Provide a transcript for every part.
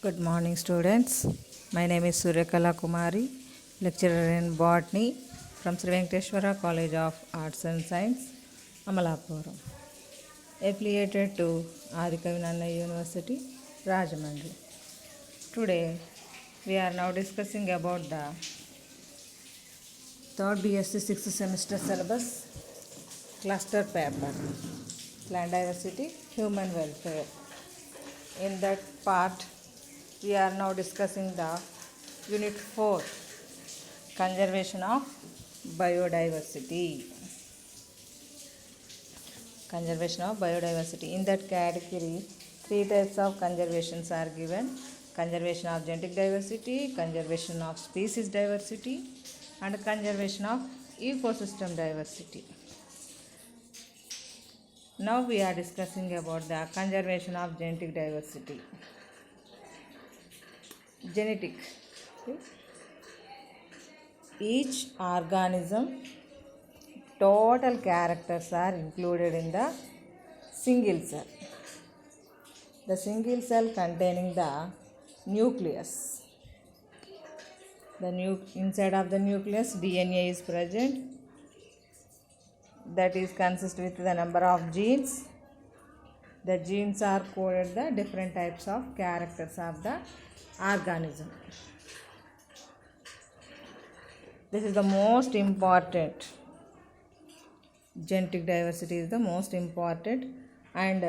Good morning, students. My name is Suryakala Kumari, lecturer in botany from Sri Venkateshwara College of Arts and Science, Amalapuram, affiliated to Adikavinana University, Rajahmundry. Today, we are now discussing about the third BSc 6th semester syllabus cluster paper, Plant Diversity, Human Welfare. In that part, we are now discussing the Unit 4, Conservation of Biodiversity. Conservation of Biodiversity. In that category, 3 types of conservations are given: conservation of genetic diversity, conservation of species diversity, and conservation of ecosystem diversity. Now we are discussing about the conservation of genetic diversity. Genetic. Each organism total characters are included in the single cell. The single cell containing the nucleus. Inside of the nucleus DNA is present. That is consist with the number of genes. The genes are coded the different types of characters of the organism. This is the most important. Genetic diversity is the most important and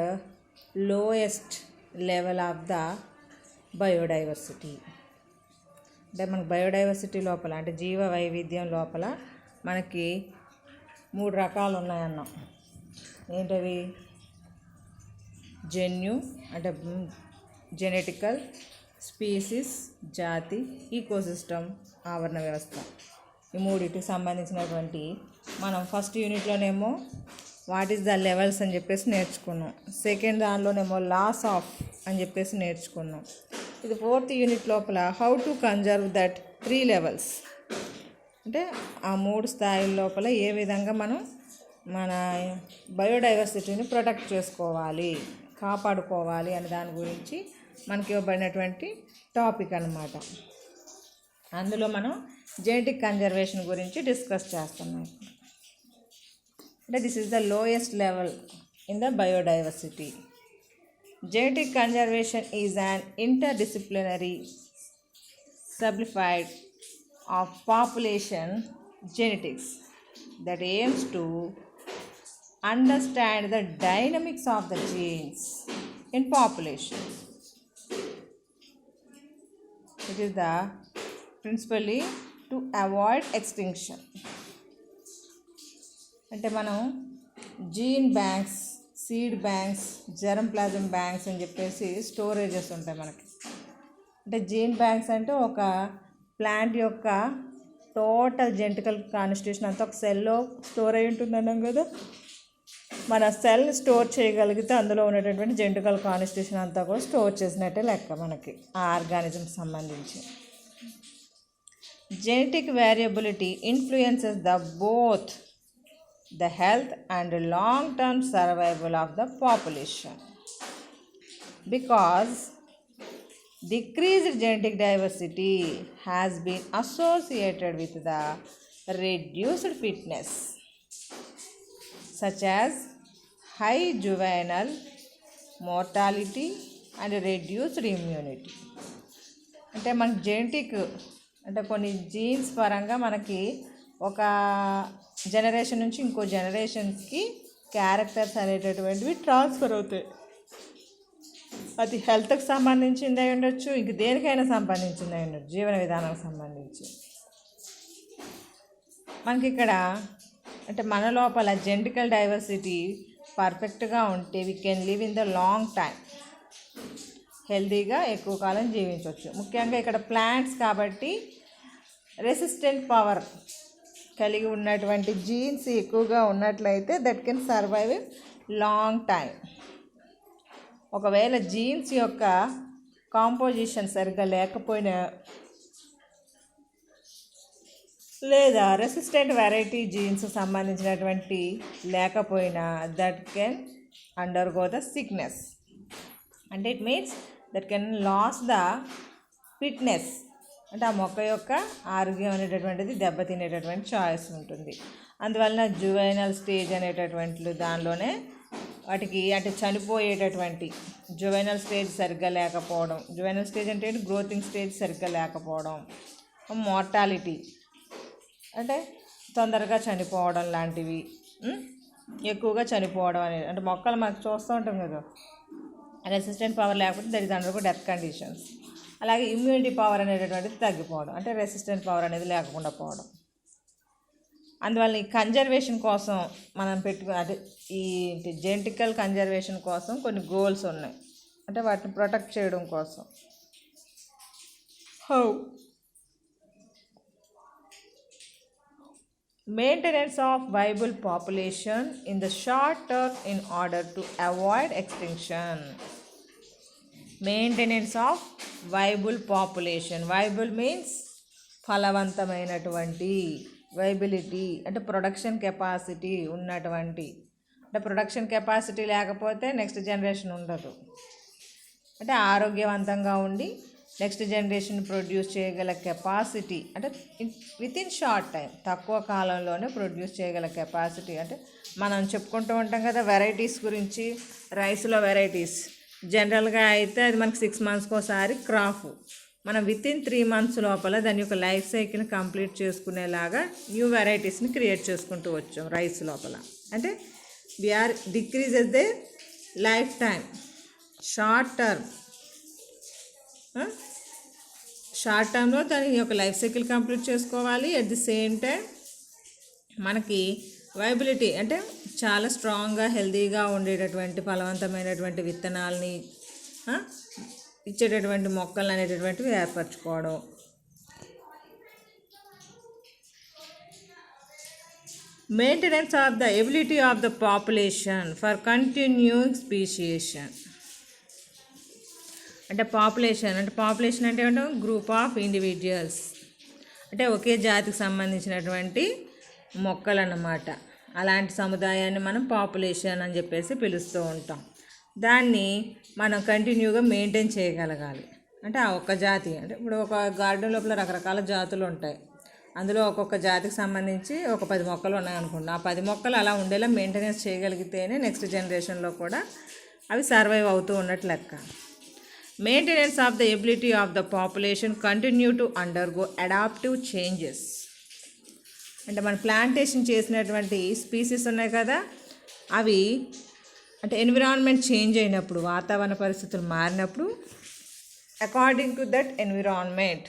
lowest level of the biodiversity. అంటే మనకు biodiversity లోపల అంటే జీవ వైవిధ్యం లోపల మనకి 3 రకాలు ఉన్నాయన్నాం. ఏంటవి? జన్యు అంటే జెనెటికల్, స్పీసీస్ జాతి, ఈకోసిస్టమ్ ఆవరణ వ్యవస్థ. ఈ మూడింటికి సంబంధించినటువంటి మనం ఫస్ట్ యూనిట్లోనేమో వాట్ ఈస్ ద లెవెల్స్ అని చెప్పేసి నేర్చుకున్నాం. సెకండ్ దానిలోనేమో లాస్ ఆఫ్ అని చెప్పేసి నేర్చుకున్నాం. ఇది 4th యూనిట్ లోపల how to conserve that 3 levels అంటే ఆ 3 స్థాయిల లోపల ఏ విధంగా మనం మన బయోడైవర్సిటీని ప్రొటెక్ట్ చేసుకోవాలి, కాపాడుకోవాలి అనే దాని గురించి మనకి ఇవ్వబడినటువంటి టాపిక్ అన్నమాట. అందులో మనం జెనెటిక్ కన్జర్వేషన్ గురించి డిస్కస్ చేస్తున్నాం. అంటే this is the lowest level in the biodiversity. Genetic conservation is an interdisciplinary subfield of population genetics that aims to understand the dynamics of the genes in population. It is the principally to avoid extinction. అంటే మనం gene banks, seed banks, germplasm banks అని చెప్పేసి storages ఉంటాయి మనకి. అంటే gene banks అంటే ఒక plant యొక్క టోటల్ జెనెటికల్ కాన్స్టిట్యూషన్ అంతా ఒక సెల్లో స్టోర్ అయి ఉంటుంది అన్నాం కదా. మన సెల్ స్టోర్ చేయగలిగితే అందులో ఉన్నటువంటి జెనెటికల్ కాన్స్టిట్యూషన్ అంతా కూడా స్టోర్ చేసినట్టే లెక్క మనకి ఆ ఆర్గానిజం సంబంధించి. Genetic variability influences the both the health and long-term survival of the population, because decreased genetic diversity has been associated with the reduced fitness, such as high juvenile mortality and reduced immunity. అంటే మనకి genetic అంటే కొన్ని jeans పరంగా మనకి ఒక generation నుంచి ఇంకో జనరేషన్స్కి characters అనేటటువంటివి ట్రాన్స్ఫర్ అవుతాయి. అది హెల్త్కి సంబంధించింది అయి ఉండొచ్చు, ఇంక దేనికైనా సంబంధించింది అయి ఉండొచ్చు, జీవన విధానానికి సంబంధించి. మనకి ఇక్కడ అంటే మన లోపల జెనెటికల్ డైవర్సిటీ పర్ఫెక్ట్గా ఉంటే we can live in the long time, హెల్తీగా ఎక్కువ కాలం జీవించవచ్చు. ముఖ్యంగా ఇక్కడ ప్లాంట్స్ కాబట్టి రెసిస్టెంట్ పవర్ కలిగి ఉన్నటువంటి జీన్స్ ఎక్కువగా ఉన్నట్లయితే that can survive long time. ఒకవేళ జీన్స్ యొక్క కాంపోజిషన్ సరిగ్గా లేకపోయినా లేదా రెసిస్టెంట్ వెరైటీ జీన్స్ సంబంధించినటువంటి లేకపోయినా that can undergo the sickness. అంటే it means that can loss the fitness, అంటే ఆ మొక్క యొక్క ఆరోగ్యం అనేటటువంటిది దెబ్బతినేటటువంటి ఛాయిస్ ఉంటుంది. అందువలన జువైనల్ స్టేజ్ అనేటటువంటి దానిలోనే వాటికి అంటే చనిపోయేటటువంటి జువైనల్ స్టేజ్ సరిగ్గా లేకపోవడం, జువైనల్ స్టేజ్ అంటే గ్రోతింగ్ స్టేజ్ సరిగ్గా లేకపోవడం, మార్టాలిటీ అంటే తొందరగా చనిపోవడం లాంటివి, ఎక్కువగా చనిపోవడం అనేది, అంటే మొక్కలు మనకు చూస్తూ ఉంటాం కదా, రెసిస్టెంట్ పవర్ లేకపోతే that is under death conditions. అలాగే ఇమ్యూనిటీ పవర్ అనేటటువంటిది తగ్గిపోవడం, అంటే రెసిస్టెంట్ పవర్ అనేది లేకుండా పోవడం. అందువల్ల ఈ కన్జర్వేషన్ కోసం మనం అదే ఈ జెనెటికల్ కన్జర్వేషన్ కోసం కొన్ని గోల్స్ ఉన్నాయి, అంటే వాటిని ప్రొటెక్ట్ చేయడం కోసం. How maintenance of viable population in the short term in order to avoid extinction. Maintenance of viable population. Viable means ఫలవంతమైనటువంటి, వైబిలిటీ అంటే ప్రొడక్షన్ కెపాసిటీ ఉన్నటువంటి, అంటే ప్రొడక్షన్ కెపాసిటీ లేకపోతే నెక్స్ట్ జనరేషన్ ఉండదు. అంటే ఆరోగ్యవంతంగా ఉండి నెక్స్ట్ జనరేషన్ ప్రొడ్యూస్ చేయగల కెపాసిటీ, అంటే వితిన్ షార్ట్ టైం, తక్కువ కాలంలోనే ప్రొడ్యూస్ చేయగల కెపాసిటీ. అంటే మనం చెప్పుకుంటూ ఉంటాం కదా వెరైటీస్ గురించి, రైస్లో వెరైటీస్. జనరల్గా అయితే అది మనకి 6 monthsకి ఒకసారి క్రాప్. మనం వితిన్ 3 months లోపల దాని యొక్క లైఫ్ సైకిల్ని కంప్లీట్ చేసుకునేలాగా న్యూ వెరైటీస్ని క్రియేట్ చేసుకుంటూ వచ్చాం రైస్ లోపల. అంటే we are decreases the life time. Short టర్మ్లో దాని యొక్క లైఫ్ సైకిల్ కంప్లీట్ చేసుకోవాలి. అట్ ది సేమ్ టైం మనకి వైబిలిటీ అంటే చాలా స్ట్రాంగ్గా హెల్తీగా ఉండేటటువంటి ఫలవంతమైనటువంటి విత్తనాలని ఇచ్చేటటువంటి మొక్కలు అనేటటువంటివి ఏర్పరచుకోవడం. Maintenance of the ability of the population for continuing speciation. అంటే పాపులేషన్ అంటే ఏంటో గ్రూప్ ఆఫ్ ఇండివిజువల్స్, అంటే ఒకే జాతికి సంబంధించినటువంటి మొక్కలు అన్నమాట. అలాంటి సముదాయాన్ని మనం పాపులేషన్ అని చెప్పేసి పిలుస్తూ ఉంటాం. దాన్ని మనం కంటిన్యూగా మెయింటైన్ చేయగలగాలి. అంటే ఆ ఒక్క జాతి, అంటే ఇప్పుడు ఒక గార్డెన్ లోపల రకరకాల జాతులు ఉంటాయి, అందులో ఒక్కొక్క జాతికి సంబంధించి ఒక 10 మొక్కలు ఉన్నాయనుకోండి. ఆ 10 మొక్కలు అలా ఉండేలా మెయింటెనెన్స్ చేయగలిగితేనే నెక్స్ట్ జనరేషన్లో కూడా అవి సర్వైవ్ అవుతూ ఉన్నట్లు లెక్క. Maintenance of the ability of the population continue to undergo adaptive changes. అంటే మన ప్లాంటేషన్ చేసినటువంటి స్పీసీస్ ఉన్నాయి కదా, అవి అంటే ఎన్విరాన్మెంట్ చేంజ్ అయినప్పుడు, వాతావరణ పరిస్థితులు మారినప్పుడు according to that environment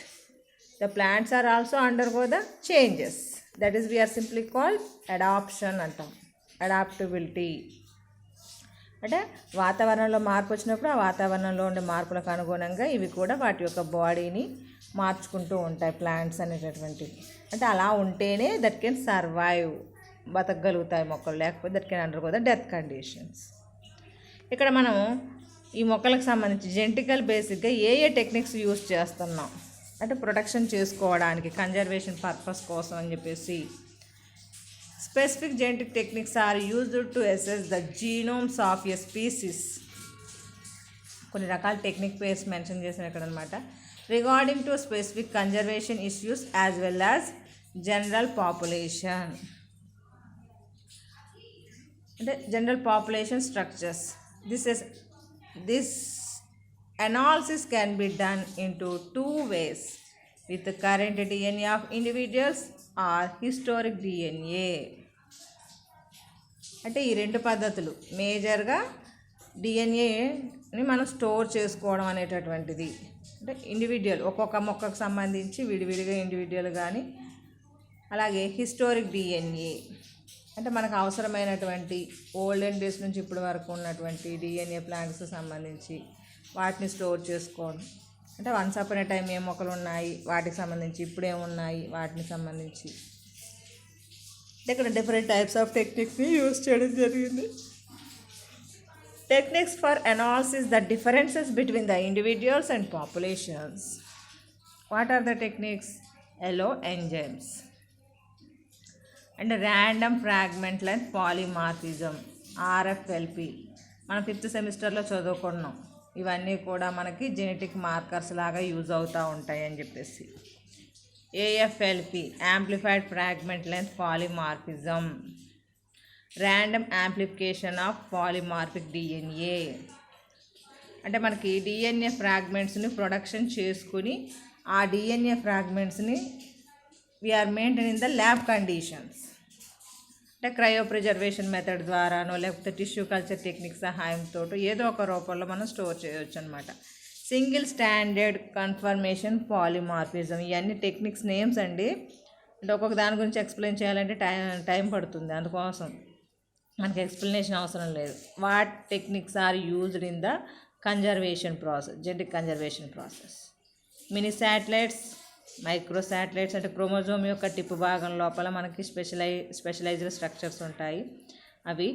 the plants are also undergo the changes. That is we are simply called adaption అంటాం, అడాప్టబిలిటీ. అంటే వాతావరణంలో మార్పు వచ్చినప్పుడు ఆ వాతావరణంలో ఉండే మార్పులకు అనుగుణంగా ఇవి కూడా వాటి యొక్క బాడీని మార్చుకుంటూ ఉంటాయి ప్లాంట్స్ అనేటటువంటివి. అంటే అలా ఉంటేనే దట్ కెన్ సర్వైవ్, బతకగలుగుతాయి మొక్కలు, లేకపోతే that can undergo the death conditions. ఇక్కడ మనం ఈ మొక్కలకు సంబంధించి జెనెటికల్ బేసిక్గా ఏ టెక్నిక్స్ యూస్ చేస్తున్నాం అంటే ప్రొటెక్షన్ చేసుకోవడానికి, కన్జర్వేషన్ పర్పస్ కోసం అని చెప్పేసి. Specific genetic techniques are used to assess the genomes of a species. కొన్ని రకాల టెక్నిక్ పేర్స్ మెన్షన్ చేసిన ఇక్కడ అనమాట. Regarding to specific conservation issues as well as general population. అంటే general population structures. This analysis can be done into 2 ways with the current DNA of individuals or historic DNA. అంటే ఈ 2 పద్ధతులు మేజర్గా డిఎన్ఏని మనం store చేసుకోవడం అనేటటువంటిది. అంటే ఇండివిజువల్ ఒక్కొక్క మొక్కకు సంబంధించి విడివిడిగా ఇండివిజువల్ కానీ, అలాగే హిస్టారిక్ డిఎన్ఏ అంటే మనకు అవసరమైనటువంటి ఓల్డెన్ డేస్ నుంచి ఇప్పటి వరకు ఉన్నటువంటి డిఎన్ఏ ప్లాంట్స్కి సంబంధించి వాటిని స్టోర్ చేసుకోవడం. అంటే వన్స్ అపాన్ ఏ టైం ఏ మొక్కలు ఉన్నాయి, వాటికి సంబంధించి ఇప్పుడేమున్నాయి వాటిని సంబంధించి ఇక్కడ డిఫరెంట్ టైప్స్ ఆఫ్ టెక్నిక్స్ని యూజ్ చేయడం జరిగింది. Techniques for analysis the differences between the individuals and populations. What are the techniques? Allo enzymes and random fragment length polymorphism, RFLP. మనం 5th సెమిస్టర్లో చదువుకున్నాం. ఇవన్నీ కూడా మనకి జెనెటిక్ మార్కర్స్ లాగా యూజ్ అవుతూ ఉంటాయి అని చెప్పేసి. AFLP amplified fragment length polymorphism, random amplification of polymorphic DNA. అంటే మనకి డిఎన్ఏ ఫ్రాగ్మెంట్స్ని ప్రొడక్షన్ చేసుకుని ఆ డిఎన్ఏ ఫ్రాగ్మెంట్స్ని we are maintain in the lab conditions. అంటే క్రయో ప్రిజర్వేషన్ మెథడ్ ద్వారానో లేకపోతే టిష్యూ కల్చర్ టెక్నిక్ సహాయంతో ఏదో ఒక రూపంలో మనం స్టోర్ చేయవచ్చు అనమాట. సింగిల్ స్టాండర్డ్ కన్ఫర్మేషన్ పాలిమార్ఫిజం, ఇవన్నీ టెక్నిక్స్ నేమ్స్ అండి. అంటే ఒక్కొక్క దాని గురించి ఎక్స్ప్లెయిన్ చేయాలంటే టైం పడుతుంది, అందుకోసం మనకి ఎక్స్ప్లెనేషన్ అవసరం లేదు. What techniques are used in the conservation process, genetic conservation process. Mini satellites, micro satellites అంటే క్రోమోజోమ్ యొక్క టిప్ భాగం లోపల మనకి స్పెషలైజ్డ్ స్ట్రక్చర్స్ ఉంటాయి. అవి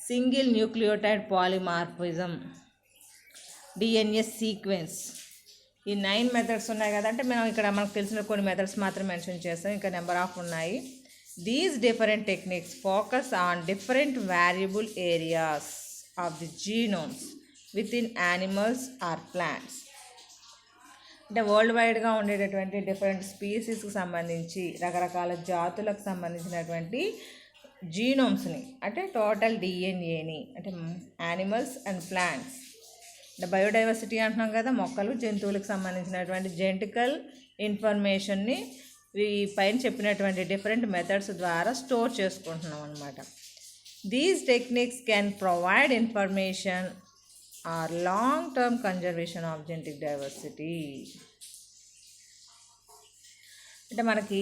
single nucleotide polymorphism, DNA sequence. ఈ 9 మెథడ్స్ ఉన్నాయి కదా, అంటే మనం ఇక్కడ మనకు తెలిసిన కొన్ని మెథడ్స్ మాత్రం మెన్షన్ చేస్తాం, ఇంకా నెంబర్ ఆఫ్ ఉన్నాయి. These different techniques focus on different variable areas of the genomes with in animals or plants. అంటే వరల్డ్ వైడ్గా ఉండేటటువంటి డిఫరెంట్ స్పీసీస్కి సంబంధించి రకరకాల జాతులకు సంబంధించినటువంటి జీనోమ్స్ని, అంటే టోటల్ డిఎన్ఏని, అంటే యానిమల్స్ అండ్ ప్లాంట్స్. అంటే బయోడైవర్సిటీ అంటున్నాం కదా, మొక్కలు జంతువులకు సంబంధించినటువంటి జెనెటికల్ ఇన్ఫర్మేషన్ని ఈ పైన చెప్పినటువంటి డిఫరెంట్ మెథడ్స్ ద్వారా స్టోర్ చేసుకుంటున్నాం అనమాట. These techniques can provide information are long term conservation of genetic diversity. అంటే మనకి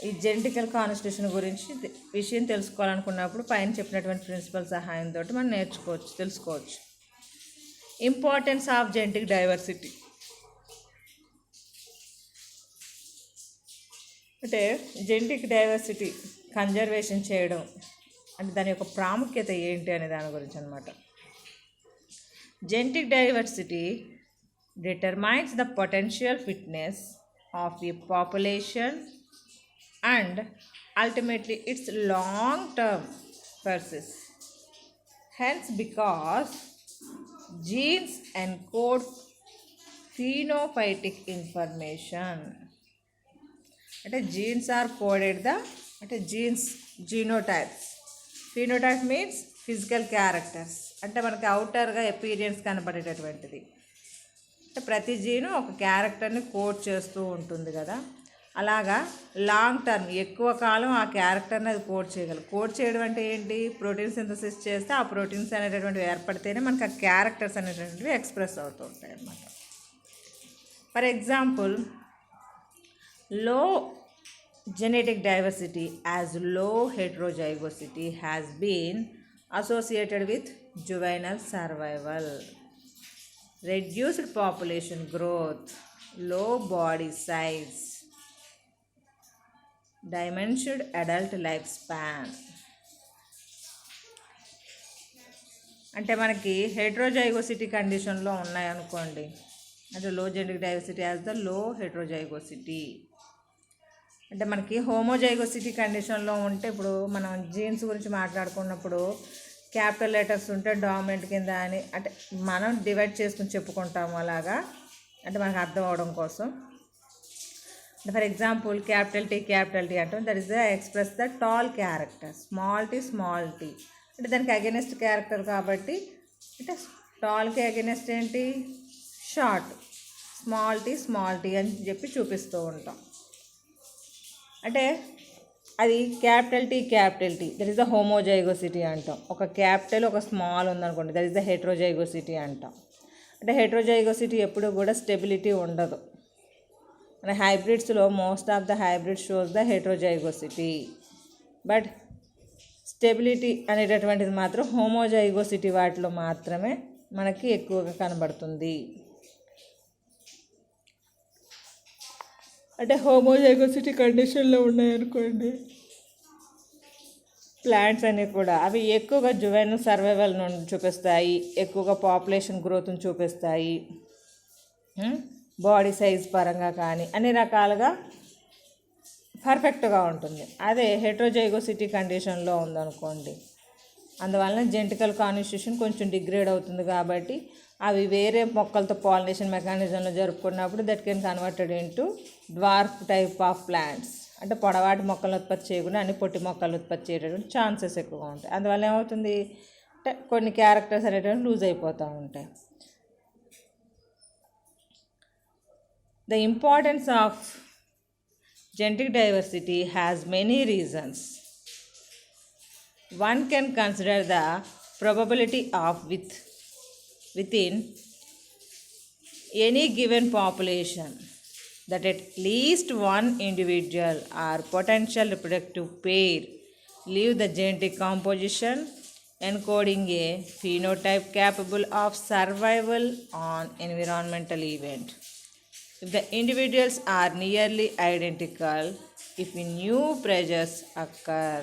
ఈ జెనెటికల్ కాన్స్టిట్యూషన్ గురించి విషయం తెలుసుకోవాలనుకున్నప్పుడు పైన చెప్పినటువంటి ప్రిన్సిపల్ సహాయంతో మనం తెలుసుకోవచ్చు. ఇంపార్టెన్స్ ఆఫ్ జెనెటిక్ డైవర్సిటీ అంటే జెనెటిక్ డైవర్సిటీ కన్జర్వేషన్ చేయడం అంటే దాని యొక్క ప్రాముఖ్యత ఏంటి అనే దాని గురించి అనమాట. Genetic diversity determines the potential fitness of a population and ultimately its long-term persistence. Hence, because genes encode phenotypic information. అంటే జీన్స్ ఆర్ కోడెడ్ ద అంటే jeans genotypes. Phenotype means physical characters, అంటే మనకి అవుటర్గా అపీరియన్స్ కనబడేటటువంటిది. అంటే ప్రతి జీను ఒక క్యారెక్టర్ని code చేస్తూ ఉంటుంది కదా, అలాగా లాంగ్ టర్మ్ ఎక్కువ కాలం ఆ క్యారెక్టర్ని అది కోడ్ చేయగలరు. కోడ్ చేయడం అంటే ఏంటి? ప్రోటీన్ సింథసిస్ చేస్తే ఆ ప్రోటీన్స్ అనేటటువంటివి ఏర్పడితేనే మనకు ఆ క్యారెక్టర్స్ అనేటటువంటివి ఎక్స్ప్రెస్ అవుతూ ఉంటాయి అన్నమాట. For example, low genetic diversity as low heterozygosity has been associated with juvenile survival, reduced population growth, low body size, diminished adult lifespan. అంటే మనకి హెట్రోజైగోసిటీ కండిషన్లో ఉన్నాయనుకోండి, అంటే లో genetic diversity as the low heterozygosity. అంటే మనకి హోమోజైగోసిటీ కండిషన్లో ఉంటే, ఇప్పుడు మనం జీన్స్ గురించి మాట్లాడుకున్నప్పుడు క్యాపిటల్ లెటర్స్ ఉంటే డామినెంట్ కింద అని అంటే మనం డివైడ్ చేసుకుని చెప్పుకుంటాము అలాగా, అంటే మనకు అర్థం అవడం కోసం. ఫర్ ఎగ్జాంపుల్ క్యాపిటల్ టీ అంటే that is the express the tall character, small T అంటే దానికి అగెనెస్ట్ క్యారెక్టర్ కాబట్టి, అంటే టాల్కి అగెనెస్ట్ ఏంటి? షార్ట్. స్మాల్ టీ అని చెప్పి చూపిస్తూ ఉంటాం. అంటే అది capital T that is the homozygosity అంటాం. ఒక క్యాపిటల్ ఒక స్మాల్ ఉందనుకోండి, దట్ ఈస్ ద హెట్రోజైగోసిటీ అంటాం. అంటే హెట్రోజైగోసిటీ ఎప్పుడు కూడా స్టెబిలిటీ ఉండదు. అంటే హైబ్రిడ్స్లో most of the hybrid shows the heterozygosity, but stability అనేటటువంటిది మాత్రం హోమోజైగోసిటీ వాటిలో మాత్రమే మనకి ఎక్కువగా కనబడుతుంది. అంటే హోమోజైగోసిటీ కండిషన్లో ఉన్నాయనుకోండి ప్లాంట్స్ అన్నీ కూడా, అవి ఎక్కువగా జువెనైల్ సర్వైవల్ నుండి చూపిస్తాయి, ఎక్కువగా పాపులేషన్ గ్రోత్ని చూపిస్తాయి, బాడీ సైజ్ పరంగా కానీ అన్ని రకాలుగా పర్ఫెక్ట్గా ఉంటుంది. అదే హెట్రోజైగోసిటీ కండిషన్లో ఉందనుకోండి, అందువలన జెనెటికల్ కాన్స్టిట్యూషన్ కొంచెం డిగ్రేడ్ అవుతుంది కాబట్టి అవి వేరే మొక్కలతో పాలినేషన్ మెకానిజంలో జరుపుకున్నప్పుడు that can converted into dwarf type of plants. అంటే పొడవాటి మొక్కలను ఉత్పత్తి చేయకుండా అన్ని పొట్టి మొక్కలు ఉత్పత్తి చేయడానికి ఛాన్సెస్ ఎక్కువగా ఉంటాయి. అందువల్ల ఏమవుతుంది అంటే కొన్ని క్యారెక్టర్స్ అనేటువంటి లూజ్ అయిపోతూ ఉంటాయి. The importance of genetic diversity has many reasons. One can consider the probability of within any given population that at least one individual or potential reproductive pair leave the genetic composition encoding a phenotype capable of survival on environmental event. If the individuals are nearly identical, if new pressures occur.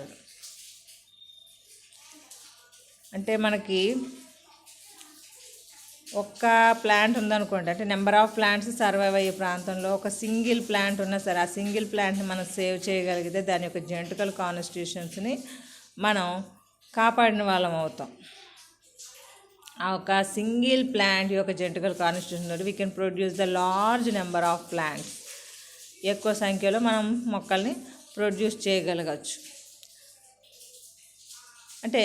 అంటే మనకి ఒక్క plant ఉందనుకోండి, అంటే number of plants survive అయ్యే ప్రాంతంలో ఒక single plant ఉన్నా సరే ఆ సింగిల్ ప్లాంట్ని మనం సేవ్ చేయగలిగితే దాని యొక్క జెనెటికల్ కాన్స్టిట్యూషన్స్ని మనం కాపాడిన వాళ్ళం అవుతాం. ఆ ఒక సింగిల్ ప్లాంట్ యొక్క జెనెటికల్ కాన్స్టిట్యూషన్ తోటి we can produce the large number of plants. ఎక్కువ సంఖ్యలో మనం మొక్కల్ని ప్రొడ్యూస్ చేయగలగచ్చు. అంటే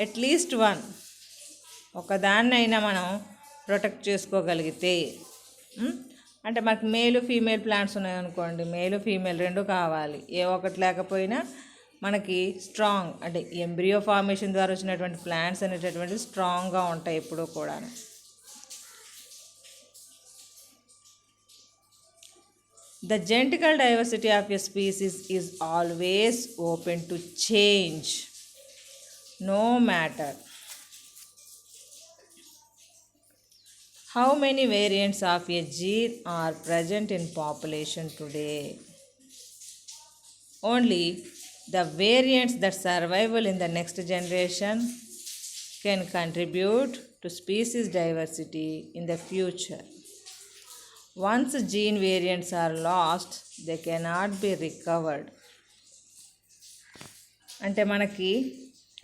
అట్లీస్ట్ వన్ ఒకదాన్నైనా మనం ప్రొటెక్ట్ చేసుకోగలిగితే, అంటే మనకు మేలు ఫీమేల్ ప్లాంట్స్ ఉన్నాయనుకోండి, మేలు ఫీమేల్ రెండు కావాలి. ఏ ఒకటి లేకపోయినా మనకి స్ట్రాంగ్ అంటే ఎంబ్రియో ఫార్మేషన్ ద్వారా వచ్చినటువంటి ప్లాంట్స్ అనేటటువంటి స్ట్రాంగ్గా ఉంటాయి ఎప్పుడూ కూడా. The genetical diversity of a species is always open to change, no matter how many variants of a gene are present in population today. Only the variants that survival in the next generation can contribute to species diversity in the future. Once gene variants are lost, they cannot be recovered. అంటే మనకి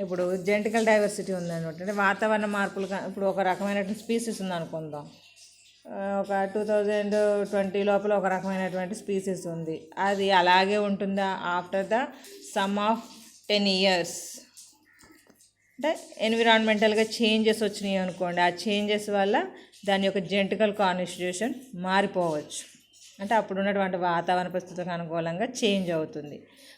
ఇప్పుడు genetical diversity ఉందన్నమాట. అంటే వాతావరణ మార్పులు, ఇప్పుడు ఒక రకమైనటువంటి స్పీసీస్ ఉందనుకుందాం, ఒక 2020 లోపల ఒక రకమైనటువంటి స్పీసీస్ ఉంది, అది అలాగే ఉంటుందా after the some of 10 years? అంటే ఎన్విరాన్మెంటల్గా చేంజెస్ వచ్చినాయి అనుకోండి, ఆ చేంజెస్ వల్ల దాని యొక్క జెనెటికల్ కాన్స్టిట్యూషన్ మారిపోవచ్చు. అంటే అప్పుడు ఉన్నటువంటి వాతావరణ పరిస్థితులకు అనుకూలంగా చేంజ్ అవుతుంది.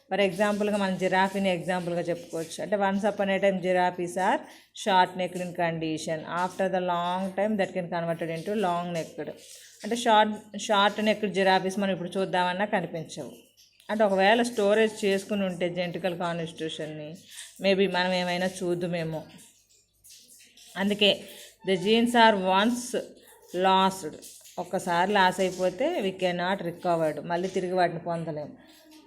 ఫర్ ఎగ్జాంపుల్గా మనం జిరాఫీని ఎగ్జాంపుల్గా చెప్పుకోవచ్చు. అంటే once upon a time giraffes are short necked in condition. After the long time that can converted into long necked. అంటే షార్ట్ నెక్డ్ జిరాఫీస్ మనం ఇప్పుడు చూద్దామన్నా కనిపించవు. అంటే ఒకవేళ స్టోరేజ్ చేసుకుని ఉంటే జెనెటికల్ కాన్స్టిట్యూషన్ని మేబీ మనం ఏమైనా చూద్దామేమో. అందుకే the genes are once lost. ఒక్కసారి లాస్ అయిపోతే వీ కెనాట్ రికవర్డ్, మళ్ళీ తిరిగి వాటిని పొందలేము.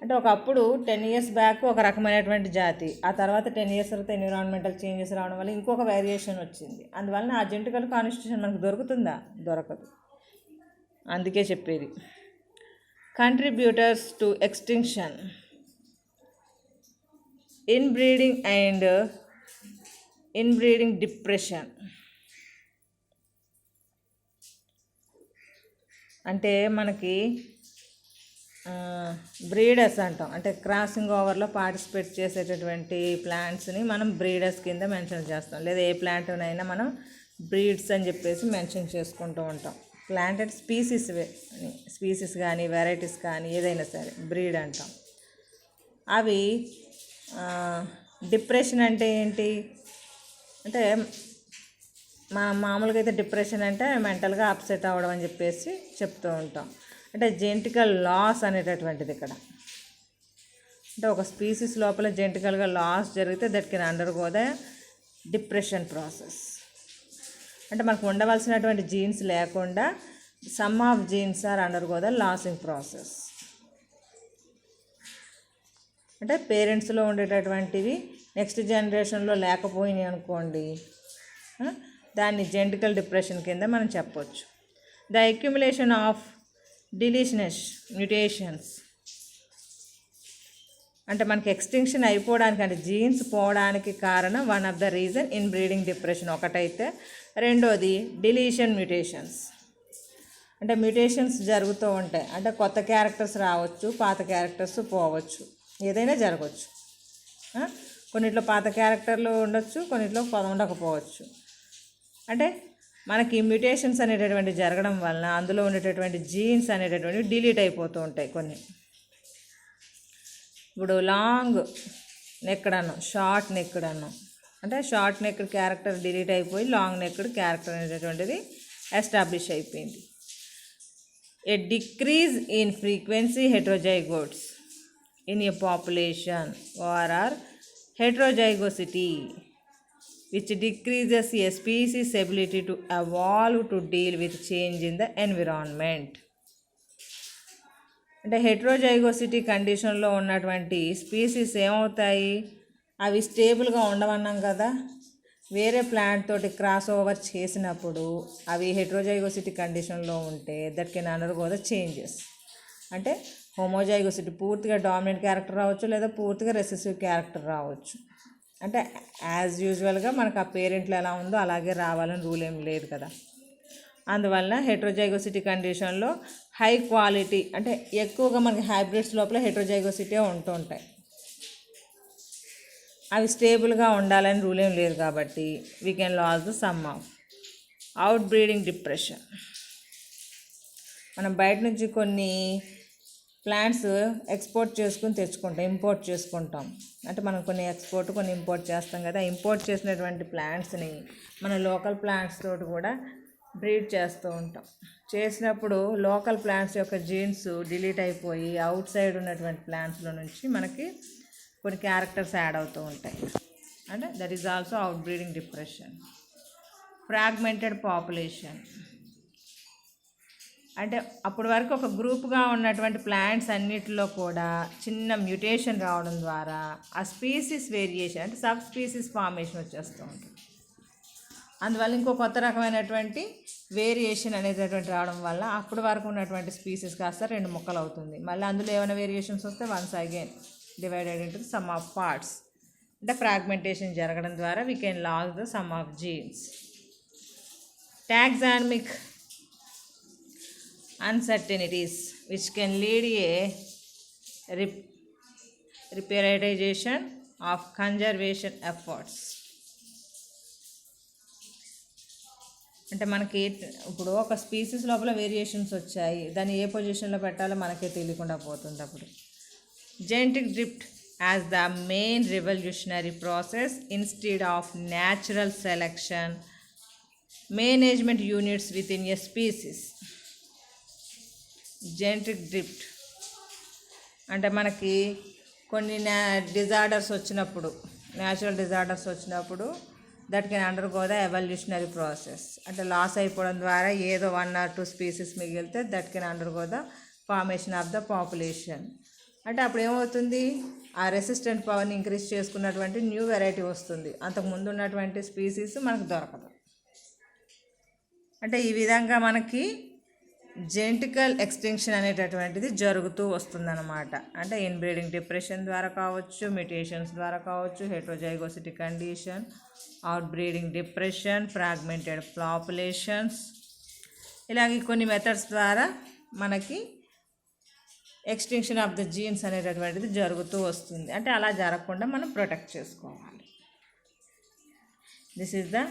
అంటే ఒకప్పుడు 10 years బ్యాక్ ఒక రకమైనటువంటి జాతి, ఆ తర్వాత 10 years తర్వాత ఎన్విరాన్మెంటల్ చేంజెస్ రావడం వల్ల ఇంకొక వేరియేషన్ వచ్చింది. అందువలన ఆ జెనెటికల్ కాన్స్టిట్యూషన్ మనకు దొరుకుతుందా? దొరకదు. అందుకే చెప్పేది contributors to extinction, inbreeding and inbreeding depression. అంటే మనకి బ్రీడర్స్ అంటాం. అంటే క్రాసింగ్ ఓవర్లో పార్టిసిపేట్ చేసేటటువంటి ప్లాంట్స్ని మనం బ్రీడర్స్ కింద మెన్షన్ చేస్తాం. లేదా ఏ ప్లాంట్నైనా మనం బ్రీడ్స్ అని చెప్పేసి మెన్షన్ చేసుకుంటూ ఉంటాం. ప్లాంట్ అంటే స్పీసీస్ కానీ వెరైటీస్ కానీ ఏదైనా సరే బ్రీడ్ అంటాం. అవి డిప్రెషన్ అంటే ఏంటి అంటే మామూలుగా అయితే డిప్రెషన్ అంటే మెంటల్గా అప్సెట్ అవ్వడం అని చెప్పేసి చెప్తూ ఉంటాం. అంటే జెనెటికల్ లాస్ అనేటటువంటిది ఇక్కడ. అంటే ఒక స్పీసీస్ లోపల జెనెటికల్గా లాస్ జరిగితే that can undergo the depression process. అంటే మనకు ఉండవలసినటువంటి జీన్స్ లేకుండా some of genes are undergo the losing process. అంటే పేరెంట్స్లో ఉండేటటువంటివి నెక్స్ట్ జనరేషన్లో లేకపోయినాయి అనుకోండి, దాన్ని జెనెటికల్ డిప్రెషన్ కింద మనం చెప్పొచ్చు. ద అక్యుములేషన్ ఆఫ్ డిలీషనస్ మ్యూటేషన్స్, అంటే మనకి ఎక్స్టింక్షన్ అయిపోవడానికి అంటే జీన్స్ పోవడానికి కారణం one of the reason in breeding depression ఒకటైతే, రెండోది డిలీషన్ మ్యూటేషన్స్. అంటే మ్యూటేషన్స్ జరుగుతూ ఉంటాయి. అంటే కొత్త క్యారెక్టర్స్ రావచ్చు, పాత క్యారెక్టర్స్ పోవచ్చు, ఏదైనా జరగవచ్చు. కొన్నిట్లో పాత క్యారెక్టర్లు ఉండొచ్చు, కొన్నిట్లో ఉండకపోవచ్చు. అంటే మనకి మ్యూటేషన్స్ అనేటటువంటి జరగడం వలన అందులో ఉండేటటువంటి జీన్స్ అనేటటువంటి డిలీట్ అయిపోతూ ఉంటాయి కొన్ని. ఇప్పుడు లాంగ్ నెక్డ్ అన్నాం, షార్ట్ నెక్డ్ అన్నాం. అంటే షార్ట్ నెక్డ్ క్యారెక్టర్ డిలీట్ అయిపోయి లాంగ్ నెక్డ్ క్యారెక్టర్ అనేటటువంటిది ఎస్టాబ్లిష్ అయిపోయింది. A decrease in frequency heterozygotes in a population are heterozygosity, which decreases a species' ability to evolve to deal with change in the environment. అంటే heterozygosity కండిషన్లో ఉన్నటువంటి species ఏమవుతాయి, అవి స్టేబుల్గా ఉండవన్నాం కదా. వేరే ప్లాంట్ తోటి క్రాస్ ఓవర్ చేసినప్పుడు అవి హెట్రోజైగోసిటీ కండిషన్లో ఉంటే that can undergo the changes. అంటే హోమోజైగోసిటీ పూర్తిగా డామినెంట్ క్యారెక్టర్ రావచ్చు, లేదా పూర్తిగా రెసెసివ్ క్యారెక్టర్ రావచ్చు. అంటే యాజ్ యూజువల్గా మనకు ఆ పేరెంట్లు ఎలా ఉందో అలాగే రావాలని రూల్ ఏం లేదు కదా. అందువల్ల హెట్రోజైగోసిటీ కండిషన్లో హై క్వాలిటీ, అంటే ఎక్కువగా మనకి హైబ్రిడ్స్ లోపల హెట్రోజైగోసిటీ ఉంటూ ఉంటాయి. అవి స్టేబుల్గా ఉండాలని రూల్ ఏం లేదు కాబట్టి we can loss the some of out breeding depression. మనం బయట నుంచి కొన్ని ప్లాంట్స్ ఎక్స్పోర్ట్ చేసుకుని తెచ్చుకుంటాం, ఇంపోర్ట్ చేసుకుంటాం. అంటే మనం కొన్ని ఎక్స్పోర్ట్ కొన్ని ఇంపోర్ట్ చేస్తాం కదా. ఇంపోర్ట్ చేసినటువంటి ప్లాంట్స్ని మన లోకల్ ప్లాంట్స్ తోటి కూడా బ్రీడ్ చేస్తూ ఉంటాం. చేసినప్పుడు లోకల్ ప్లాంట్స్ యొక్క జీన్స్ డిలీట్ అయిపోయి అవుట్ సైడ్ ఉన్నటువంటి ప్లాంట్స్లో నుంచి మనకి కొన్ని క్యారెక్టర్స్ యాడ్ అవుతూ ఉంటాయి. అంటే that is also out breeding depression. Fragmented population, అంటే అప్పటి వరకు ఒక గ్రూప్గా ఉన్నటువంటి ప్లాంట్స్ అన్నిటిలో కూడా చిన్న మ్యూటేషన్ రావడం ద్వారా ఆ స్పీసీస్ వేరియేషన్, అంటే సబ్ స్పీసీస్ ఫార్మేషన్ వచ్చేస్తూ ఉంటుంది. అందువల్ల ఇంకో కొత్త రకమైనటువంటి వేరియేషన్ అనేటటువంటి రావడం వల్ల అప్పటి వరకు ఉన్నటువంటి స్పీసీస్ కాస్త రెండు ముక్కలు అవుతుంది. మళ్ళీ అందులో ఏమైనా వేరియేషన్స్ వస్తే once again divided into some of parts. అంటే ఫ్రాగ్మెంటేషన్ జరగడం ద్వారా we can loss the some of genes. Taxonomic uncertainties which can lead a reprioritization of conservation efforts. అంటే మనకి ఇప్పుడు ఒక స్పీసీస్ లోపల వేరియేషన్స్ వచ్చాయి, దాన్ని ఏ పొజిషన్లో పెట్టాలో మనకే తెలియకుండా పోతుంది. అప్పుడు genetic drift as the main revolutionary process instead of natural selection management units with in a species. Genetic drift అంటే మనకి కొన్ని డిజార్డర్స్ వచ్చినప్పుడు, న్యాచురల్ డిజార్డర్స్ వచ్చినప్పుడు that can undergo the evolutionary process. అంటే లాస్ అయిపోవడం ద్వారా ఏదో 1 or 2 స్పీసీస్ మిగిలితే that can undergo the formation of the population. అంటే అప్పుడు ఏమవుతుంది, ఆ రెసిస్టెంట్ పవర్ని ఇంక్రీజ్ చేసుకున్నటువంటి న్యూ వెరైటీ వస్తుంది. అంతకుముందు ఉన్నటువంటి స్పీసీస్ మనకు దొరకదు. అంటే ఈ విధంగా మనకి జెనెటికల్ ఎక్స్టెన్షన్ అనేటటువంటిది జరుగుతూ వస్తుందన్నమాట. అంటే ఇన్బ్రీడింగ్ డిప్రెషన్ ద్వారా కావచ్చు, మ్యూటేషన్స్ ద్వారా కావచ్చు, heterozygosity condition, out breeding depression, fragmented populations, ఇలాగే కొన్ని మెథడ్స్ ద్వారా మనకి ఎక్స్టెన్షన్ ఆఫ్ ద జీన్స్ అనేటటువంటిది జరుగుతూ వస్తుంది. అంటే అలా జరగకుండా మనం ప్రొటెక్ట్ చేసుకోవాలి. This is the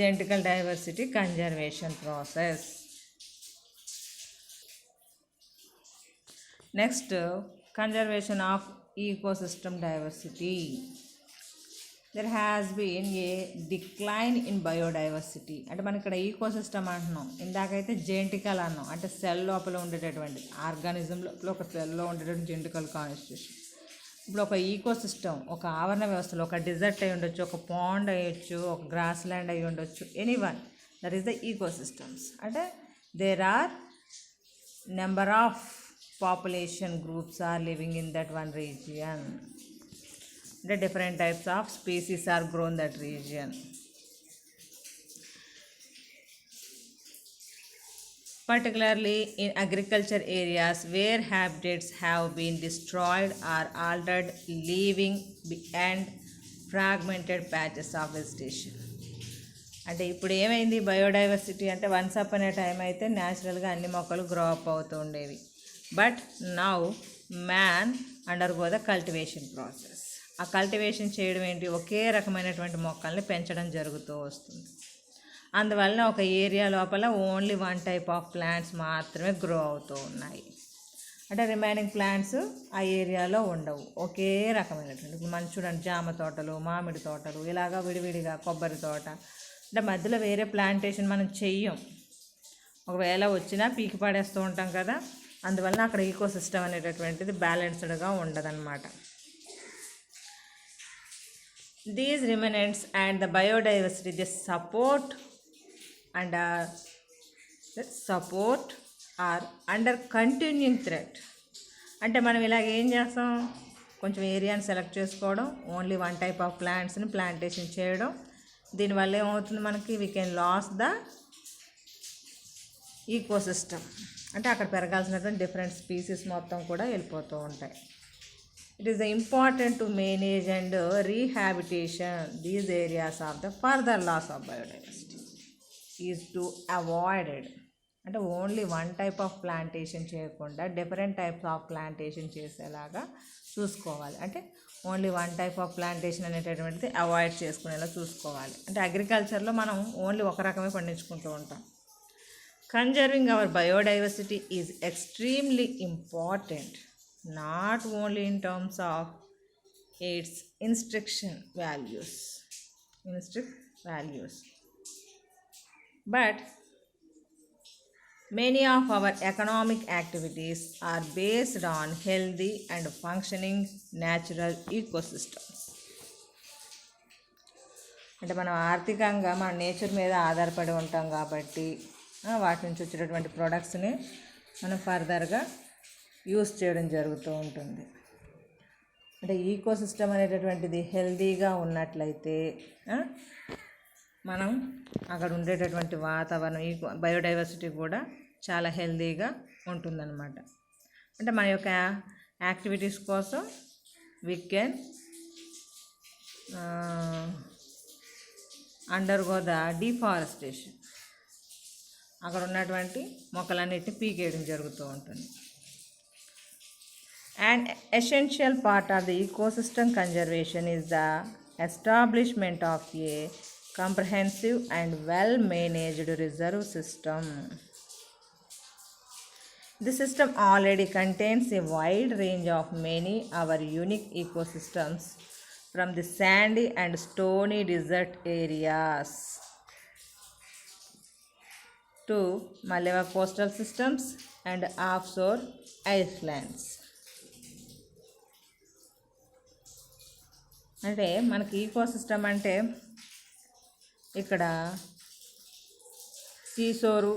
genetical diversity conservation process. Next, conservation of ecosystem diversity. There has been a decline in biodiversity. అంటే మనం ఇక్కడ ఈకోసిస్టమ్ అంటున్నాం, ఇందాకైతే జెనెటికల్ అన్నాం. అంటే సెల్ లోపల ఉండేటటువంటి ఆర్గానిజం లోపల ఒక సెల్లో ఉండేటటువంటి జెనెటికల్ కాన్స్టిట్యూషన్. ఇప్పుడు ఒక ఈకోసిస్టమ్, ఒక ఆవరణ వ్యవస్థలో ఒక డిజర్ట్ అయి ఉండొచ్చు, ఒక పాండ్ అయ్యొచ్చు, ఒక గ్రాస్ ల్యాండ్ అయి ఉండొచ్చు, anyone, that is the ecosystems. అంటే there are number of population groups are living in that one region. The different types of species are grown that region. Particularly in agriculture areas where habitats have been destroyed or altered, leaving behind fragmented patches of vegetation. అంటే ఇప్పుడు ఏమైంది, biodiversity అంటే once up అనే time అయితే న్యాచురల్గా అన్ని మొక్కలు grow up అవుతూ ఉండేవి. But now man undergo the cultivation process. ఆ కల్టివేషన్ చేయడం ఏంటి, ఒకే రకమైనటువంటి మొక్కల్ని పెంచడం జరుగుతూ వస్తుంది. అందువలన ఒక ఏరియా లోపల only one type of plants మాత్రమే గ్రో అవుతూ ఉన్నాయి. అంటే రిమైనింగ్ ప్లాంట్స్ ఆ ఏరియాలో ఉండవు, ఒకే రకమైనటువంటి. ఇప్పుడు మనం చూడండి, జామ తోటలు, మామిడి తోటలు, ఇలాగా విడివిడిగా, కొబ్బరి తోట, అంటే మధ్యలో వేరే ప్లాంటేషన్ మనం చెయ్యం. ఒకవేళ వచ్చినా పీకి పడేస్తూ ఉంటాం కదా, అందువలన అక్కడ ఈకో సిస్టమ్ అనేటటువంటిది బ్యాలెన్స్డ్గా ఉండదన్నమాట. These remnants and the biodiversity the support are under continuing threat. అంటే మనం ఇలాగ ఏం చేస్తాం, కొంచెం ఏరియాని సెలెక్ట్ చేసుకోవడం, ఓన్లీ వన్ టైప్ ఆఫ్ ప్లాంట్స్ని ప్లాంటేషన్ చేయడం. దీనివల్ల ఏమవుతుంది మనకి, we can loss the ecosystem. అంటే అక్కడ పెరగాల్సినటువంటి డిఫరెంట్ స్పీసీస్ మొత్తం కూడా వెళ్ళిపోతూ ఉంటాయి. It is important to manage and rehabilitation these areas of the further loss of biodiversity is to avoided. అంటే only one type of plantation చేయకుండా different types of plantation చేసేలాగా చూసుకోవాలి. అంటే only one type of plantation అనేటటువంటిది avoid చేసుకునేలా చూసుకోవాలి. అంటే అగ్రికల్చర్లో మనం ఓన్లీ ఒక రకమే పండించుకుంటూ ఉంటాం. Conserving our biodiversity is extremely important, not only in terms of its intrinsic values, but many of our economic activities are based on healthy and functioning natural ecosystems. అంటే మనం ఆర్థికంగా మన నేచర్ మీద ఆధారపడి ఉంటాం కాబట్టి వాటి నుంచి వచ్చేటటువంటి ప్రొడక్ట్స్ని మనం ఫర్దర్గా యూస్ చేయడం జరుగుతూ ఉంటుంది. అంటే ఈకో సిస్టమ్ అనేటటువంటిది హెల్తీగా ఉన్నట్లయితే మనం అక్కడ ఉండేటటువంటి వాతావరణం, బయోడైవర్సిటీ కూడా చాలా హెల్తీగా ఉంటుందన్నమాట. అంటే మన యొక్క యాక్టివిటీస్ కోసం we can undergo the deforestation. అక్కడ ఉన్నటువంటి మొక్కలన్నిటిని పీకేయడం జరుగుతూ ఉంటుంది. An essential part of the ecosystem conservation is the establishment of a comprehensive and well-managed reserve system. This system already contains a wide range of many our unique ecosystems, from the sandy and stony desert areas to Maleva coastal systems and offshore islands. అంటే మనకి eco system అంటే ఇక్కడ సీసోరు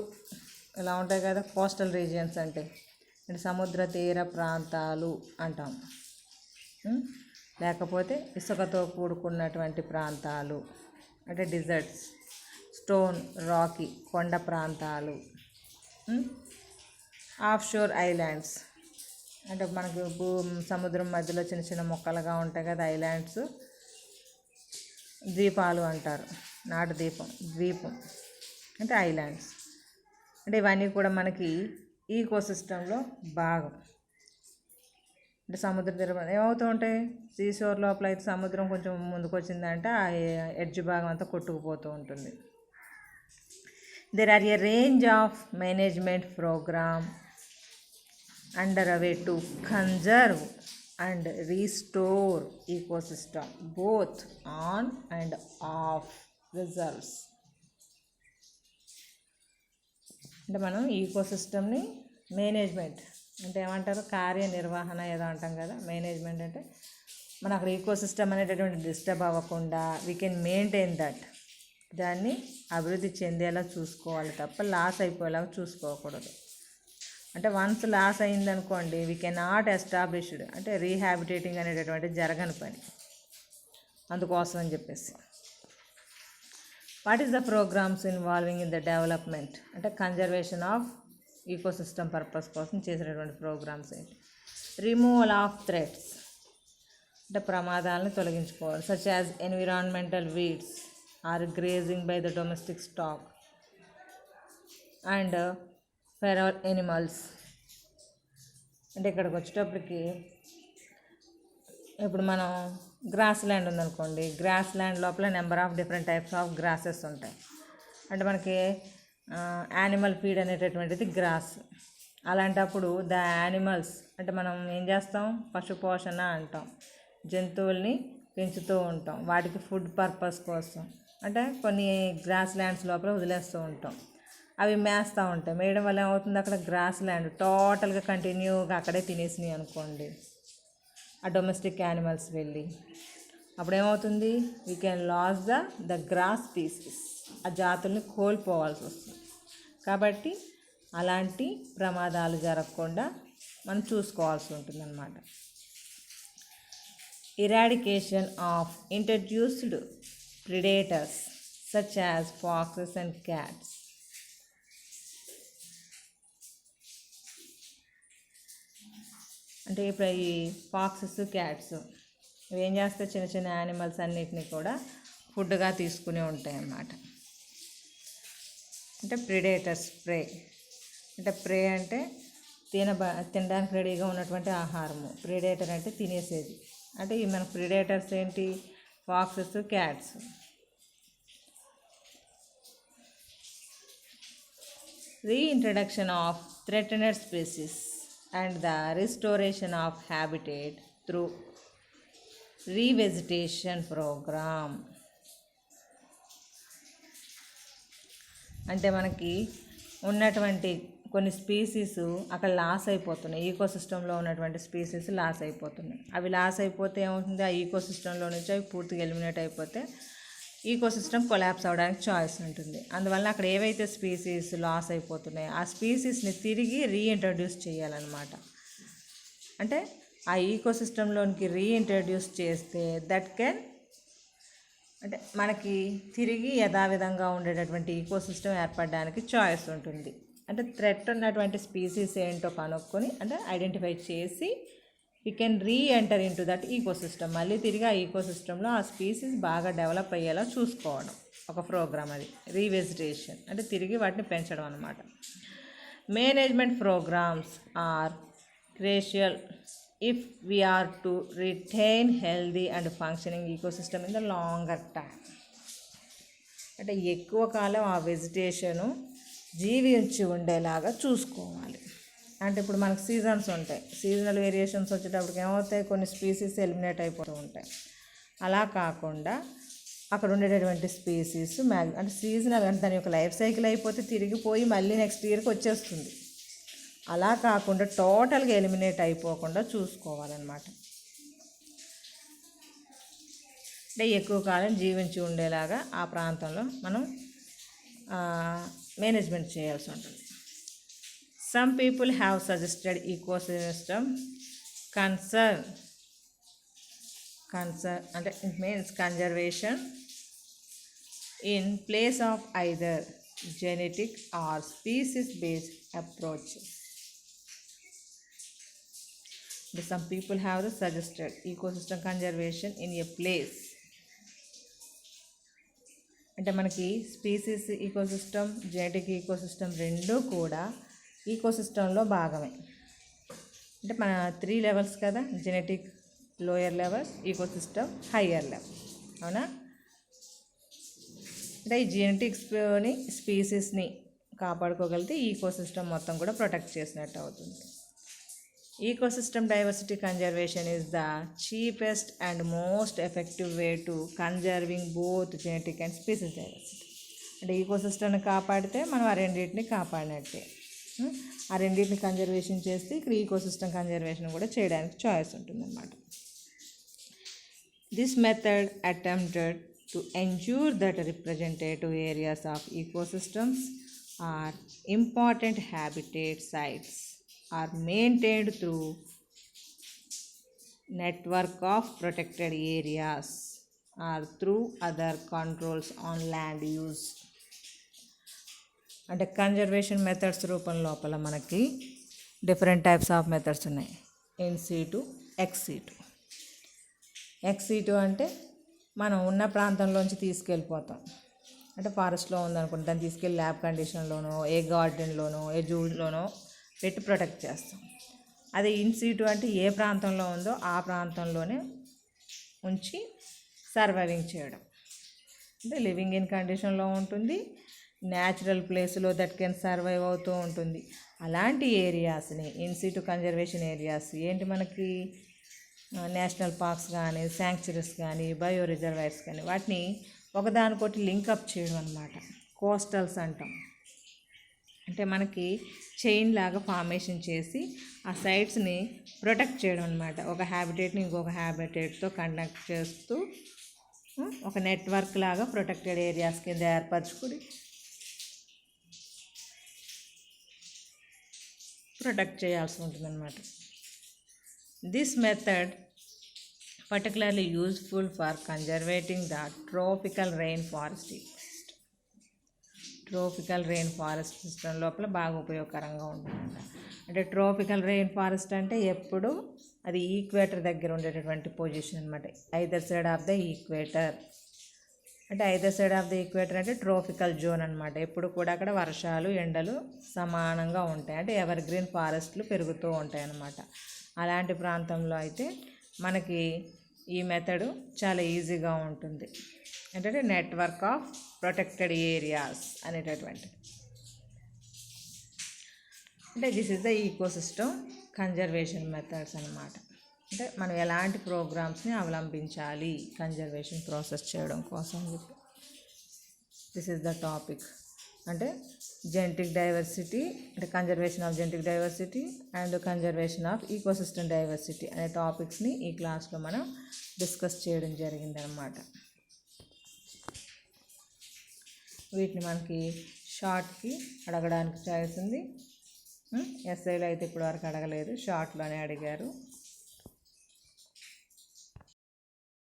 ఇలా ఉంటాయి కదా, coastal regions అంటే సముద్ర తీర ప్రాంతాలు అంటాం. లేకపోతే ఇసుకతో కూడుకున్నటువంటి ప్రాంతాలు అంటే డిజర్ట్స్, స్టోన్ రాకీ కొండ ప్రాంతాలు, ఆఫ్షోర్ ఐలాండ్స్ అంటే మనకు సముద్రం మధ్యలో చిన్న చిన్న మొక్కలుగా ఉంటాయి కదా, ఐలాండ్స్, ద్వీపాలు అంటారు. నాటు ద్వీపం అంటే ఐలాండ్స్. అంటే ఇవన్నీ కూడా మనకి ఈకో సిస్టంలో భాగం. అంటే సముద్ర తీరం ఏమవుతూ ఉంటాయి, సీషోర్ లోపల అయితే సముద్రం కొంచెం ముందుకు వచ్చిందంటే ఆ ఎడ్జ్ భాగం అంతా కొట్టుకుపోతూ ఉంటుంది. There are a range of management program underway to conserve and restore ecosystem both on and off reserves. అంటే మనం ఈకోసిస్టమ్ని మేనేజ్మెంట్ అంటే ఏమంటారు, కార్యనిర్వహణ ఏదో అంటాం కదా. మేనేజ్మెంట్ అంటే మనం అక్కడ ఈకోసిస్టమ్ అనేటటువంటి డిస్టర్బ్ అవ్వకుండా వీ కెన్ మెయింటైన్ దట్, దాన్ని అభివృద్ధి చెందేలా చూసుకోవాలి తప్ప లాస్ అయిపోయేలాగా చూసుకోకూడదు. అంటే వన్స్ లాస్ అయిందనుకోండి, వీ కెనాట్ ఎస్టాబ్లిష్డ్ అంటే రీహాబిటేటింగ్ అనేటటువంటి జరగని పని. అందుకోసం అని చెప్పేసి what is the programmes involving in the development అంటే కన్జర్వేషన్ ఆఫ్ ఈకోసిస్టమ్ పర్పస్ కోసం చేసినటువంటి ప్రోగ్రామ్స్ ఏంటి? రిమూవల్ ఆఫ్ థ్రెట్స్ అంటే ప్రమాదాలను తొలగించుకోవాలి, such as environmental weeds are grazing by the domestic stock and feral animals. అంటే ఇక్కడికి వచ్చేటప్పటికి ఇప్పుడు మనం గ్రాస్ ల్యాండ్ ఉందనుకోండి, గ్రాస్ ల్యాండ్ లోపల number of different types of grasses ఉంటాయి. అంటే మనకి యానిమల్ ఫీడ్ అనేటటువంటిది గ్రాస్. అలాంటప్పుడు ద యానిమల్స్ అంటే మనం ఏం చేస్తాం, పశుపోషణ అంటాం. జంతువుల్ని పెంచుతూ ఉంటాం వాటికి ఫుడ్ పర్పస్ కోసం. అంటే కొన్ని గ్రాస్ ల్యాండ్స్ లోపల వదిలేస్తూ ఉంటాం, అవి మేస్తూ ఉంటాయి. మేయడం వల్ల ఏమవుతుంది, అక్కడ గ్రాస్ ల్యాండ్ టోటల్గా కంటిన్యూగా అక్కడే తినేసినాయి అనుకోండి ఆ డొమెస్టిక్ యానిమల్స్ వెళ్ళి. అప్పుడు ఏమవుతుంది, we can loss the grass species, ఆ జాతుల్ని కోల్పోవాల్సి వస్తుంది. కాబట్టి అలాంటి ప్రమాదాలు జరగకుండా మనం చూసుకోవాల్సి ఉంటుంది అన్నమాట. Eradication of introduced predators such as foxes and cats. అంటే ఇప్పుడు ఈ ఫాక్సెస్ క్యాట్స్ ఇవి ఏం చేస్తాయి, చిన్న చిన్న యానిమల్స్ అన్నిటినీ కూడా ఫుడ్గా తీసుకుని ఉంటాయి అన్నమాట. అంటే ప్రిడేటర్స్, ప్రే అంటే ప్రే అంటే తినడానికి రెడీగా ఉన్నటువంటి ఆహారము. ప్రిడేటర్ అంటే తినేసేది. అంటే ఈ మన ప్రిడేటర్స్ ఏంటి, foxes, cats. Reintroduction of threatened species and the restoration of habitat through revegetation program. అంటే మనకి ఉన్నటువంటి కొన్ని స్పీసీస్ అక్కడ లాస్ అయిపోతున్నాయి, ఈకోసిస్టంలో ఉన్నటువంటి స్పీసీస్ లాస్ అయిపోతున్నాయి. అవి లాస్ అయిపోతే ఏమవుతుంది, ఆ ఈకోసిస్టంలో నుంచి అవి పూర్తిగా ఎలిమినేట్ అయిపోతే ఈకోసిస్టమ్ కొలాప్స్ అవ్వడానికి ఛాయిస్ ఉంటుంది. అందువల్ల అక్కడ ఏవైతే స్పీసీస్ లాస్ అయిపోతున్నాయో ఆ స్పీసీస్ని తిరిగి రీఇంట్రడ్యూస్ చేయాలన్నమాట. అంటే ఆ ఈకోసిస్టంలోనికి రీఇంట్రడ్యూస్ చేస్తే దట్ కెన్ అంటే మనకి తిరిగి యథావిధంగా ఉండేటటువంటి ఈకోసిస్టమ్ ఏర్పడడానికి ఛాయిస్ ఉంటుంది. అంటే థ్రెట్ ఉన్నటువంటి స్పీసీస్ ఏంటో కనుక్కొని అంటే ఐడెంటిఫై చేసి we can re-enter in to that ecosystem. మళ్ళీ తిరిగి ఆ ఈకోసిస్టంలో ఆ స్పీసీస్ బాగా డెవలప్ అయ్యేలా చూసుకోవడం ఒక ప్రోగ్రామ్. అది రీవెజిటేషన్ అంటే తిరిగి వాటిని పెంచడం అన్నమాట. Management programs are crucial if we are to retain healthy and functioning ecosystem in the longer time. అంటే ఎక్కువ కాలం ఆ వెజిటేషను జీవించి ఉండేలాగా చూసుకోవాలి. అంటే ఇప్పుడు మనకు సీజన్స్ ఉంటాయి, సీజనల్ వేరియేషన్స్ వచ్చేటప్పటికి ఏమవుతాయి, కొన్ని స్పీసీస్ ఎలిమినేట్ అయిపోతూ ఉంటాయి. అలా కాకుండా అక్కడ ఉండేటటువంటి స్పీసీస్ అంటే సీజనల్ అంటే దాని యొక్క లైఫ్ సైకిల్ అయిపోతే తిరిగిపోయి మళ్ళీ నెక్స్ట్ ఇయర్కి వచ్చేస్తుంది. అలా కాకుండా టోటల్గా ఎలిమినేట్ అయిపోకుండా చూసుకోవాలన్నమాట. అంటే ఎక్కువ కాలం జీవించి ఉండేలాగా ఆ ప్రాంతంలో మనం మేనేజ్మెంట్ చేయాల్సి ఉంటుంది. Some people have suggested ecosystem concern అంటే it means conservation in place of either genetic or species based approaches. Some people have suggested ecosystem conservation in a place. అంటే మనకి స్పీసీస్ ఈకోసిస్టమ్, జెనెటిక్ ఈకోసిస్టమ్ రెండూ కూడా ఈకోసిస్టంలో భాగమే. అంటే మన 3 levels కదా, genetic lower level, ecosystem higher level, అవునా? అంటే ఈ జెనెటిక్స్ని స్పీసీస్ని కాపాడుకోగలిగితే ఈకోసిస్టమ్ మొత్తం కూడా ప్రొటెక్ట్ చేసినట్టు అవుతుంది. Ecosystem diversity conservation is the cheapest and most effective way to conserving both genetic and species diversity. అంటే ఈకోసిస్టమ్ని కాపాడితే మనం ఆ రెండింటిని కాపాడినట్టే. ఆ రెండింటిని కన్జర్వేషన్ చేస్తే ఇక్కడ ఈకోసిస్టమ్ కన్జర్వేషన్ కూడా చేయడానికి చాయిస్ ఉంటుందన్నమాట. This method attempted to ensure that representative areas of ecosystems are important habitat sites are maintained through network of protected areas or through other controls on land use. అంటే conservation methods రూపం లోపల మనకి different types of methods ఉన్నాయి. In seat, X seat. X seat అంటే మనం ఉన్న ప్రాంతంలోంచి తీసుకెళ్ళిపోతాం. అంటే ఫారెస్ట్లో ఉందనుకుంటే దాన్ని తీసుకెళ్ళి ల్యాబ్ కండిషన్లోనో ఏ గార్డెన్లోనో ఏ జూలోనో పెట్టి ప్రొటెక్ట్ చేస్తాం. అదే ఇన్సిటు అంటే ఏ ప్రాంతంలో ఉందో ఆ ప్రాంతంలోనే ఉంచి సర్వైవింగ్ చేయడం. అంటే లివింగ్ ఇన్ కండిషన్లో ఉంటుంది, న్యాచురల్ ప్లేస్లో దట్ కెన్ సర్వైవ్ అవుతూ ఉంటుంది. అలాంటి ఏరియాస్ని ఇన్సిటు కన్జర్వేషన్ ఏరియాస్ ఏంటి మనకి నేషనల్ పార్క్స్ కానీ శాంక్చురీస్ కానీ బయో రిజర్వాయర్స్ కానీ వాటిని ఒకదానికొకటి లింకప్ చేయడం అనమాట. కోస్టల్స్ అంటాం. అంటే మనకి చైన్ లాగా ఫార్మేషన్ చేసి ఆ సైట్స్ని ప్రొటెక్ట్ చేయడం అనమాట. ఒక హ్యాబిటేట్ని ఇంకొక హ్యాబిటేట్తో కనెక్ట్ చేస్తూ ఒక నెట్వర్క్ లాగా ప్రొటెక్టెడ్ ఏరియాస్ కింద ఏర్పరచుకుని ప్రొటెక్ట్ చేయాల్సి ఉంటుందన్నమాట. This method particularly useful for conserving the tropical rainforest ecosystem. Tropical rain forest system లోపల బాగా ఉపయోగకరంగా ఉంటుందంట. అంటే ట్రోపికల్ రెయిన్ ఫారెస్ట్ అంటే ఎప్పుడు అది ఈక్వేటర్ దగ్గర ఉండేటటువంటి పొజిషన్ అనమాట. Either side of the equator. అంటే either side of the equator అంటే ట్రోపికల్ జోన్ అనమాట. ఎప్పుడు కూడా అక్కడ వర్షాలు ఎండలు సమానంగా ఉంటాయి. అంటే ఎవర్ గ్రీన్ ఫారెస్ట్లు పెరుగుతూ ఉంటాయి అన్నమాట. అలాంటి ప్రాంతంలో అయితే మనకి ఈ మెథడు చాలా ఈజీగా ఉంటుంది. ఏంటంటే నెట్వర్క్ ఆఫ్ ప్రొటెక్టెడ్ ఏరియాస్ అనేటటువంటి. అంటే this is the ecosystem conservation methods అన్నమాట. అంటే మనం ఎలాంటి ప్రోగ్రామ్స్ని అవలంబించాలి కన్జర్వేషన్ ప్రాసెస్ చేయడం కోసం. This is the topic. అంటే జెనెటిక్ డైవర్సిటీ అంటే conservation of genetic diversity and conservation of ecosystem diversity అనే టాపిక్స్ని ఈ క్లాస్లో మనం డిస్కస్ చేయడం జరిగిందనమాట. వీటిని మనకి షార్ట్కి అడగడానికి ఛాయిస్ ఉంది. ఎస్ఐలో అయితే ఇప్పటివరకు అడగలేదు, షార్ట్లోనే అడిగారు.